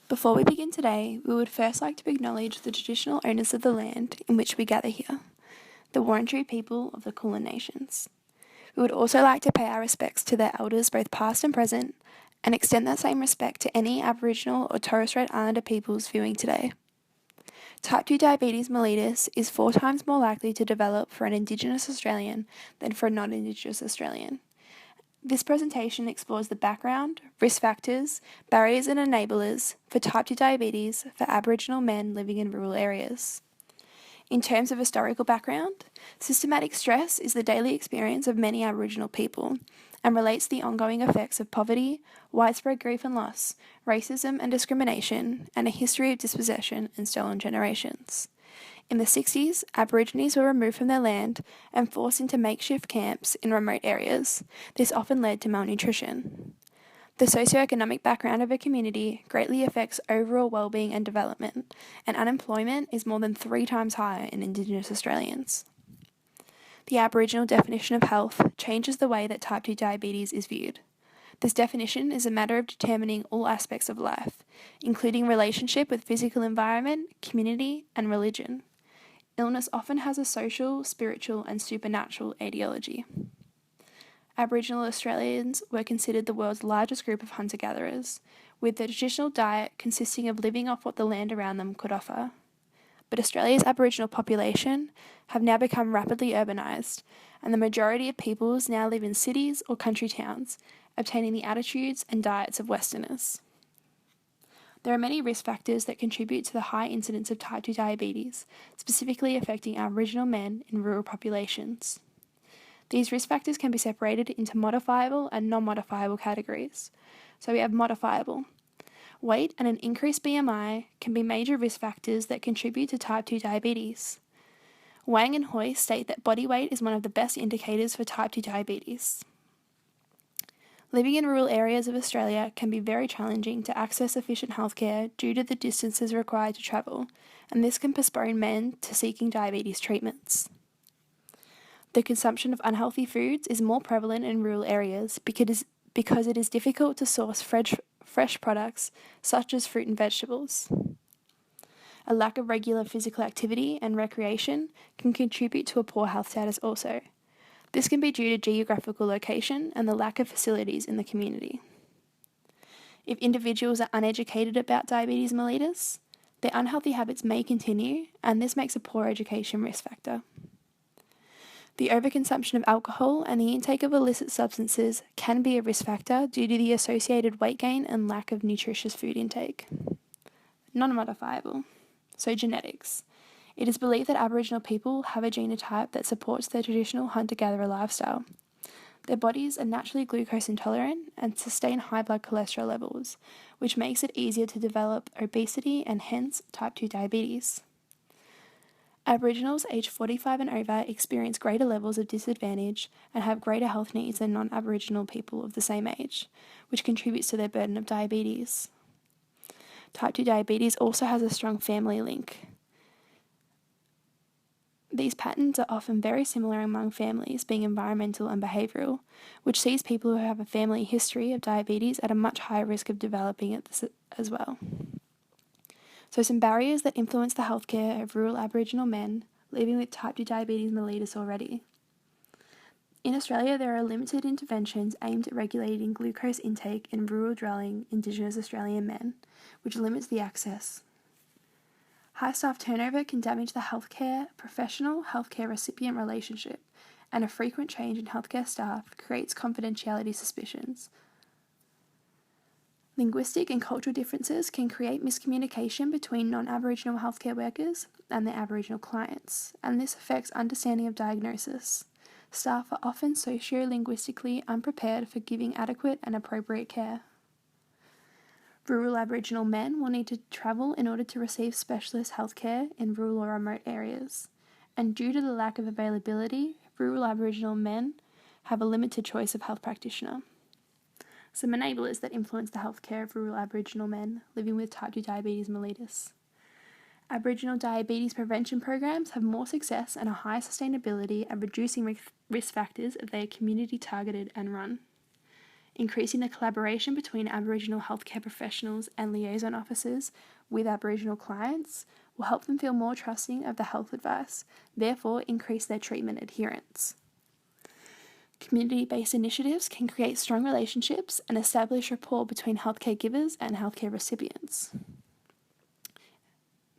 Before we begin today, we would first like to acknowledge the traditional owners of the land in which we gather here, the Wurundjeri people of the Kulin Nations. We would also like to pay our respects to their elders both past and present, and extend that same respect to any Aboriginal or Torres Strait Islander peoples viewing today. Type 2 diabetes mellitus is 4 times more likely to develop for an Indigenous Australian than for a non-Indigenous Australian. This presentation explores the background, risk factors, barriers and enablers for type 2 diabetes for Aboriginal men living in rural areas. In terms of historical background, systematic stress is the daily experience of many Aboriginal people and relates to the ongoing effects of poverty, widespread grief and loss, racism and discrimination, and a history of dispossession and stolen generations. In the 60s, Aborigines were removed from their land and forced into makeshift camps in remote areas. This often led to malnutrition. The socioeconomic background of a community greatly affects overall well-being and development, and unemployment is more than 3 times higher in Indigenous Australians. The Aboriginal definition of health changes the way that type 2 diabetes is viewed. This definition is a matter of determining all aspects of life, including relationship with physical environment, community, and religion. Illness often has a social, spiritual, and supernatural etiology. Aboriginal Australians were considered the world's largest group of hunter-gatherers, with their traditional diet consisting of living off what the land around them could offer. But Australia's Aboriginal population have now become rapidly urbanised, and the majority of peoples now live in cities or country towns, obtaining the attitudes and diets of Westerners. There are many risk factors that contribute to the high incidence of type 2 diabetes, specifically affecting Aboriginal men in rural populations. These risk factors can be separated into modifiable and non-modifiable categories. So we have modifiable. Weight and an increased BMI can be major risk factors that contribute to type 2 diabetes. Wang and Hoy state that body weight is one of the best indicators for type 2 diabetes. Living in rural areas of Australia can be very challenging to access efficient healthcare due to the distances required to travel, and this can postpone men to seeking diabetes treatments. The consumption of unhealthy foods is more prevalent in rural areas because it is difficult to source fresh products such as fruit and vegetables. A lack of regular physical activity and recreation can contribute to a poor health status also. This can be due to geographical location and the lack of facilities in the community. If individuals are uneducated about diabetes mellitus, their unhealthy habits may continue, and this makes a poor education risk factor. The overconsumption of alcohol and the intake of illicit substances can be a risk factor due to the associated weight gain and lack of nutritious food intake. Non-modifiable, so genetics. It is believed that Aboriginal people have a genotype that supports their traditional hunter-gatherer lifestyle. Their bodies are naturally glucose intolerant and sustain high blood cholesterol levels, which makes it easier to develop obesity and hence type 2 diabetes. Aboriginals aged 45 and over experience greater levels of disadvantage and have greater health needs than non-Aboriginal people of the same age, which contributes to their burden of diabetes. Type 2 diabetes also has a strong family link. These patterns are often very similar among families, being environmental and behavioural, which sees people who have a family history of diabetes at a much higher risk of developing it as well. So some barriers that influence the healthcare of rural Aboriginal men living with type 2 diabetes mellitus already. In Australia, there are limited interventions aimed at regulating glucose intake in rural dwelling Indigenous Australian men, which limits the access. High staff turnover can damage the professional healthcare recipient relationship, and a frequent change in healthcare staff creates confidentiality suspicions. Linguistic and cultural differences can create miscommunication between non-Aboriginal healthcare workers and their Aboriginal clients, and this affects understanding of diagnosis. Staff are often socio-linguistically unprepared for giving adequate and appropriate care. Rural Aboriginal men will need to travel in order to receive specialist healthcare in rural or remote areas, and due to the lack of availability, rural Aboriginal men have a limited choice of health practitioner. Some enablers that influence the healthcare of rural Aboriginal men living with type 2 diabetes mellitus. Aboriginal diabetes prevention programs have more success and a high sustainability at reducing risk factors if they are community targeted and run. Increasing the collaboration between Aboriginal healthcare professionals and liaison officers with Aboriginal clients will help them feel more trusting of the health advice, therefore increase their treatment adherence. Community-based initiatives can create strong relationships and establish rapport between healthcare givers and healthcare recipients.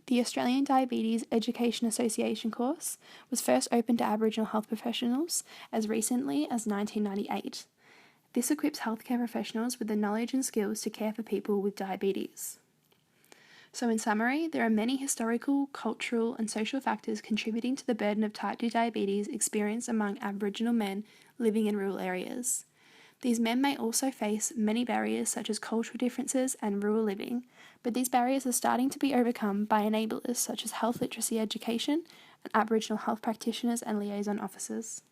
The Australian Diabetes Education Association course was first opened to Aboriginal health professionals as recently as 1998. This equips healthcare professionals with the knowledge and skills to care for people with diabetes. So in summary, there are many historical, cultural and social factors contributing to the burden of type 2 diabetes experienced among Aboriginal men living in rural areas. These men may also face many barriers such as cultural differences and rural living, but these barriers are starting to be overcome by enablers such as health literacy education and Aboriginal health practitioners and liaison officers.